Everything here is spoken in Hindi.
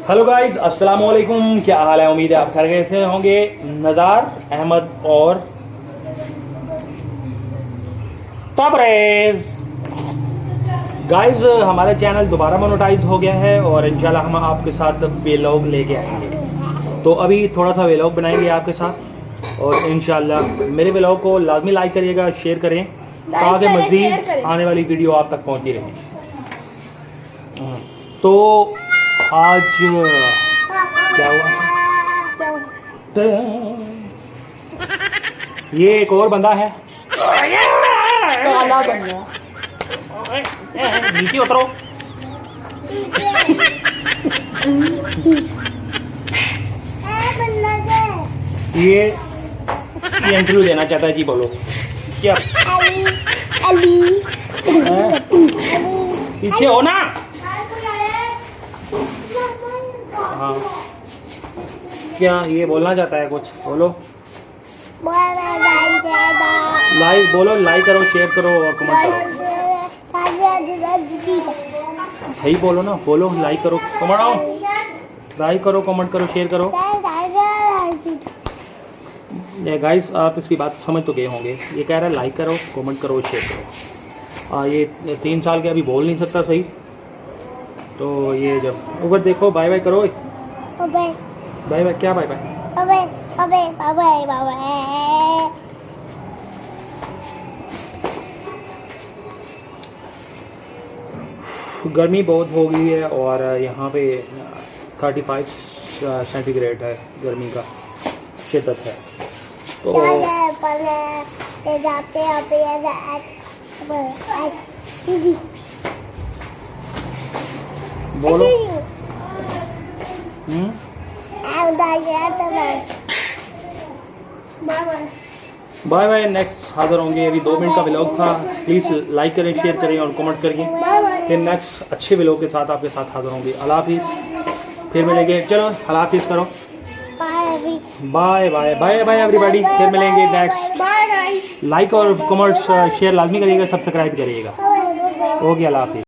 हेलो गाइस, अस्सलाम वालेकुम। क्या हाल है? उम्मीद है आप खैरियत से होंगे। नज़ार अहमद और तबरेज गाइस, हमारा चैनल दोबारा मोनेटाइज हो गया है और इंशाल्लाह हम आपके साथ व्लॉग लेके आएंगे। तो अभी थोड़ा सा व्लॉग बनाएंगे आपके साथ और इंशाल्लाह मेरे व्लॉग को लाजमी लाइक करिएगा, शेयर करें ताकि मज़ीद आने वाली वीडियो आप तक पहुंचती रहे। तो आज क्या हुआ? ये एक और बंदा है। काला बन गया। नीचे उतरो। ये इंटरव्यू देना चाहता है जी, बोलो क्या? पीछे हो ना। हाँ, क्या ये बोलना चाहता है? कुछ बोलो। लाइक बोलो, लाइक करो, शेयर करो और कमेंट करो। सही बोलो ना, बोलो लाइक करो, कमेंट आओ, लाइक करो, कमेंट करो, शेयर करो। गाइस, आप इसकी बात समझ तो गए होंगे। ये कह रहा है लाइक करो, कमेंट करो, शेयर करो। ये 3 साल के, अभी बोल नहीं सकता सही। तो ये जब ऊपर देखो, बाय बाय करो। बाय बाय क्या? Bye bye. गर्मी बहुत हो गई है और यहाँ पे 35 सेंटीग्रेड है, गर्मी का शिद्दत है। तो बोलो। बाय बाय, नेक्स्ट हाजिर होंगे। अभी 2 मिनट का व्लॉग था। प्लीज़ लाइक करें, शेयर करें और कमेंट करें। फिर नेक्स्ट अच्छे व्लॉग के साथ आपके साथ हाजिर होंगे। अल्लाह हाफिज़, फिर मिलेंगे। चलो अल्लाह हाफिज़ करो। Bye bye bye bye everybody, फिर मिलेंगे नेक्स्ट। लाइक और कमेंट्स शेयर लाजमी करिएगा, सब्सक्राइब करिएगा। हो गया, अल्लाह हाफिज़।